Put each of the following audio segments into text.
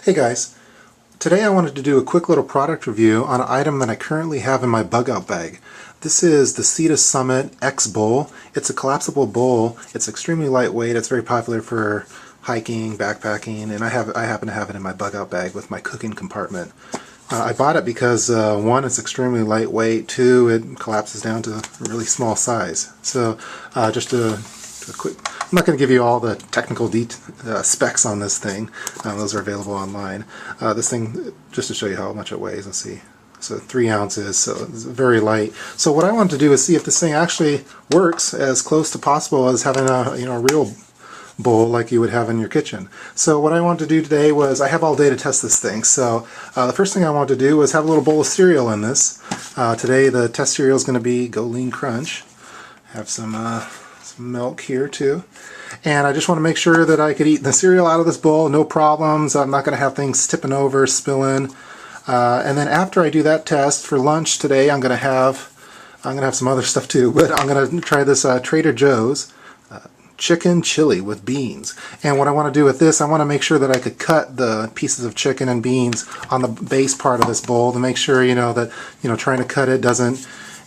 Hey guys, today I wanted to do a quick little product review on an item that I currently have in my bug out bag. This is the Sea Summit X bowl. It's a collapsible bowl. It's extremely lightweight. It's very popular for hiking, backpacking, and I happen to have it in my bug out bag with my cooking compartment. I bought it because one, it's extremely lightweight, two, it collapses down to a really small size. So just a quick, I'm not going to give you all the technical specs on this thing. Those are available online. This thing, just to show you how much it weighs, let's see. So 3 ounces, so it's very light. So what I wanted to do is see if this thing actually works as close to possible as having a real bowl like you would have in your kitchen. So what I wanted to do today was, I have all day to test this thing. So the first thing I wanted to do was have a little bowl of cereal in this. Today the test cereal is going to be Go Lean Crunch. Have some milk here too, and I just want to make sure that I could eat the cereal out of this bowl, no problems. I'm not going to have things tipping over, spilling. And then after I do that test for lunch today, I'm going to have some other stuff too, but I'm going to try this Trader Joe's chicken chili with beans. And what I want to do with this, I want to make sure that I could cut the pieces of chicken and beans on the base part of this bowl to make sure that trying to cut it doesn't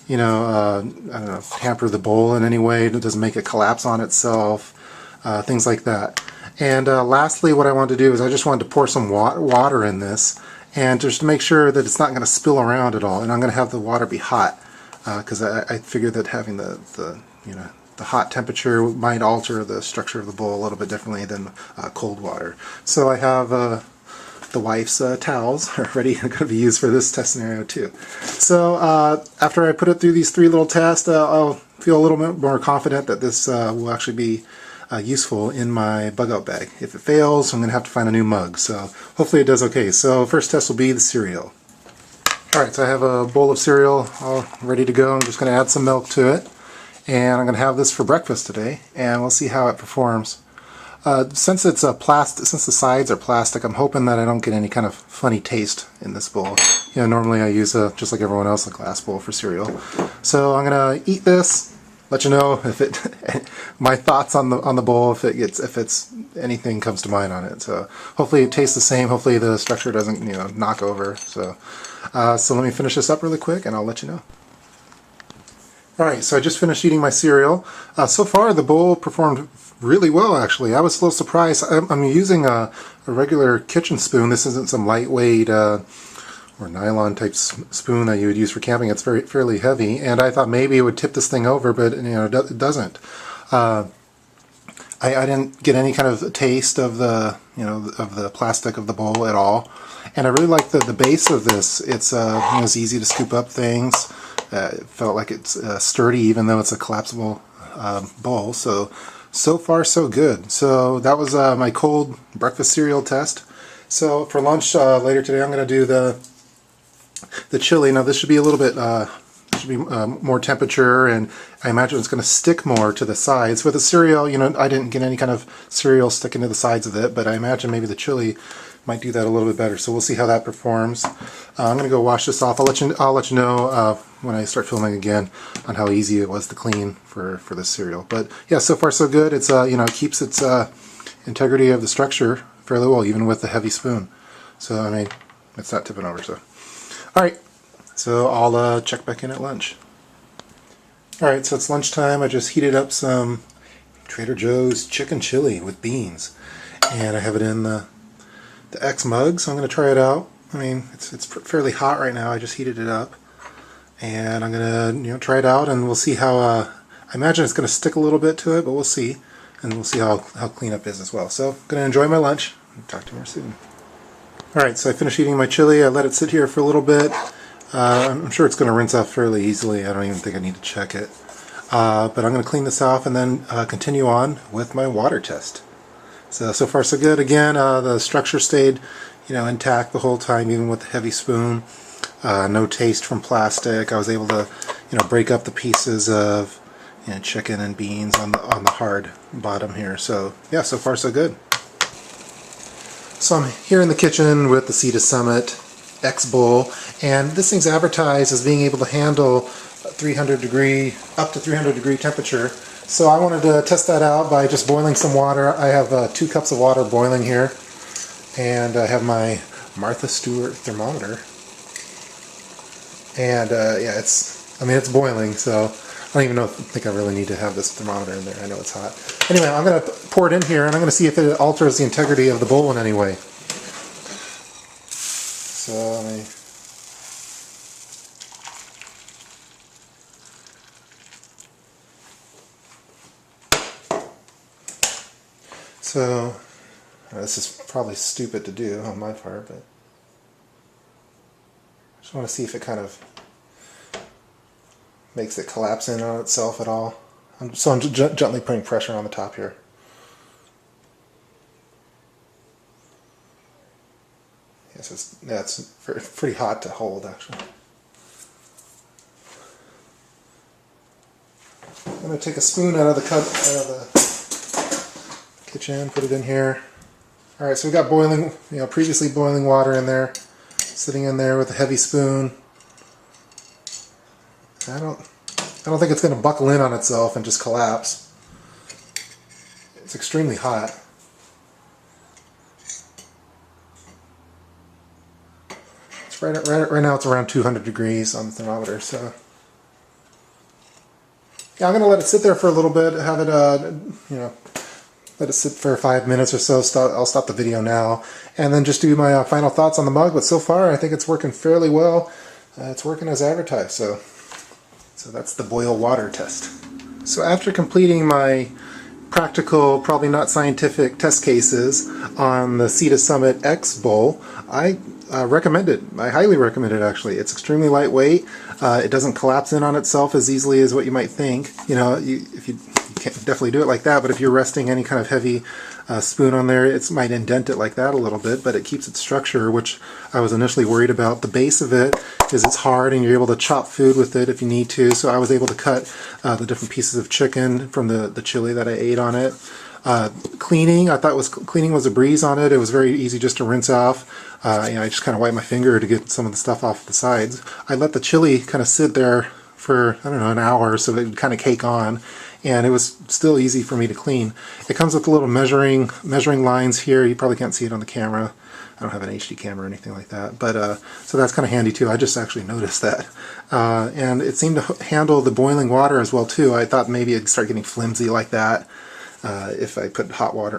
I don't know, hamper the bowl in any way. It doesn't make it collapse on itself, things like that. And lastly, what I wanted to do is I just wanted to pour some water in this, and just to make sure that it's not going to spill around at all. And I'm going to have the water be hot, because I figured that having the hot temperature might alter the structure of the bowl a little bit differently than cold water. So I have the wife's towels are ready and going to be used for this test scenario too. So after I put it through these 3 little tests, I'll feel a little bit more confident that this will actually be useful in my bug out bag. If it fails, I'm going to have to find a new mug. So hopefully it does okay. So first test will be the cereal. Alright, so I have a bowl of cereal all ready to go. I'm just going to add some milk to it. And I'm going to have this for breakfast today, and we'll see how it performs. Since it's since the sides are plastic, I'm hoping that I don't get any kind of funny taste in this bowl. Normally I use just like everyone else, a glass bowl for cereal. So I'm gonna eat this. Let you know if it my thoughts on the bowl, if anything comes to mind on it. So hopefully it tastes the same. Hopefully the structure doesn't knock over. So let me finish this up really quick, and I'll let you know. Alright, so I just finished eating my cereal. So far the bowl performed really well, actually. I was a little surprised. I'm using a regular kitchen spoon. This isn't some lightweight or nylon type spoon that you would use for camping. It's fairly heavy, and I thought maybe it would tip this thing over, but it doesn't. I didn't get any kind of taste of the plastic of the bowl at all, and I really like the base of this. It's easy to scoop up things. It felt like it's sturdy, even though it's a collapsible bowl. So far so good. So that was my cold breakfast cereal test. So for lunch later today, I'm going to do the chili. Now this should be a little bit more temperature, and I imagine it's going to stick more to the sides. With the cereal, I didn't get any kind of cereal sticking to the sides of it, but I imagine maybe the chili might do that a little bit better. So we'll see how that performs. I'm going to go wash this off. I'll let you know when I start filming again on how easy it was to clean for this cereal. But yeah, so far so good. It's it keeps its integrity of the structure fairly well, even with the heavy spoon. So I mean, it's not tipping over. So all right, so I'll check back in at lunch. All right, so it's lunchtime. I just heated up some Trader Joe's chicken chili with beans, and I have it in the X mug, so I'm going to try it out. I mean, it's fairly hot right now. I just heated it up, and I'm going to try it out, and we'll see how. I imagine it's going to stick a little bit to it, but we'll see, and we'll see how clean up is as well. So I'm going to enjoy my lunch. Talk to you more soon. All right, so I finished eating my chili. I let it sit here for a little bit. I'm sure it's going to rinse off fairly easily. I don't even think I need to check it. But I'm going to clean this off and then continue on with my water test. So far so good. Again, the structure stayed, intact the whole time, even with the heavy spoon. No taste from plastic. I was able to, break up the pieces of chicken and beans on the hard bottom here. So yeah, so far so good. So I'm here in the kitchen with the Sea Summit X bowl, and this thing's advertised as being able to handle up to 300 degree temperature. So I wanted to test that out by just boiling some water. I have 2 cups of water boiling here, And I have my Martha Stewart thermometer. And yeah, it's boiling, so I don't even think I really need to have this thermometer in there. I know it's hot. Anyway, I'm going to pour it in here, and I'm going to see if it alters the integrity of the bowl in any way. So let me... So, this is probably stupid to do on my part, but I just want to see if it kind of makes it collapse in on itself at all. So I'm gently putting pressure on the top here. Yes, it's pretty hot to hold, actually. I'm going to take a spoon out of the kitchen, put it in here. Alright, so we got boiling, previously boiling water in there, sitting in there with a heavy spoon. I don't think it's going to buckle in on itself and just collapse. It's extremely hot. It's right now it's around 200 degrees on the thermometer, so yeah, I'm going to let it sit there for a little bit, have it let it sit for 5 minutes or so. I'll stop the video now and then just do my final thoughts on the mug. But so far, I think it's working fairly well. It's working as advertised. So that's the boil water test. So after completing my practical, probably not scientific test cases on the Sea to Summit X bowl, I recommend it. I highly recommend it, actually. It's extremely lightweight. It doesn't collapse in on itself as easily as what you might think. If you can't definitely do it like that, but if you're resting any kind of heavy spoon on there, it might indent it like that a little bit, but it keeps its structure, which I was initially worried about. The base of it is it's hard, and you're able to chop food with it if you need to, so I was able to cut the different pieces of chicken from the chili that I ate on it. Cleaning, I thought cleaning was a breeze on it. It was very easy just to rinse off. I just kind of wiped my finger to get some of the stuff off the sides. I let the chili kind of sit there for, I don't know, an hour so it would kind of cake on, and it was still easy for me to clean. It comes with little measuring lines here. You probably can't see it on the camera. I don't have an HD camera or anything like that, but so that's kind of handy too. I just actually noticed that. And it seemed to handle the boiling water as well too. I thought maybe it'd start getting flimsy like that if I put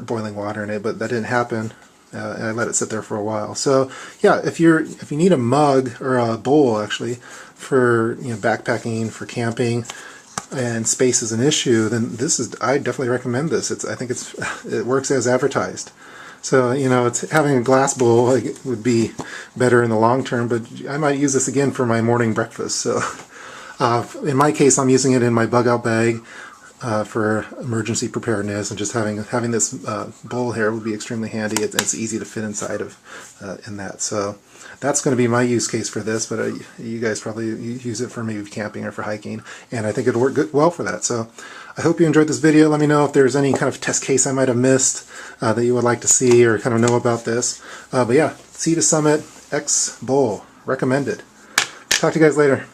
boiling water in it, but that didn't happen. And I let it sit there for a while. So yeah, if you need a mug or a bowl actually for backpacking, for camping, and space is an issue, then I definitely recommend this. I think it works as advertised. So it's having a glass bowl would be better in the long term, but I might use this again for my morning breakfast. So in my case, I'm using it in my bug out bag for emergency preparedness, and just having this bowl here would be extremely handy. It's easy to fit inside of in that. So that's going to be my use case for this, but you guys probably use it for maybe camping or for hiking, and I think it'll work well for that. So I hope you enjoyed this video. Let me know if there's any kind of test case I might have missed that you would like to see or kind of know about this. But yeah, Sea to Summit X Bowl, recommended. Talk to you guys later.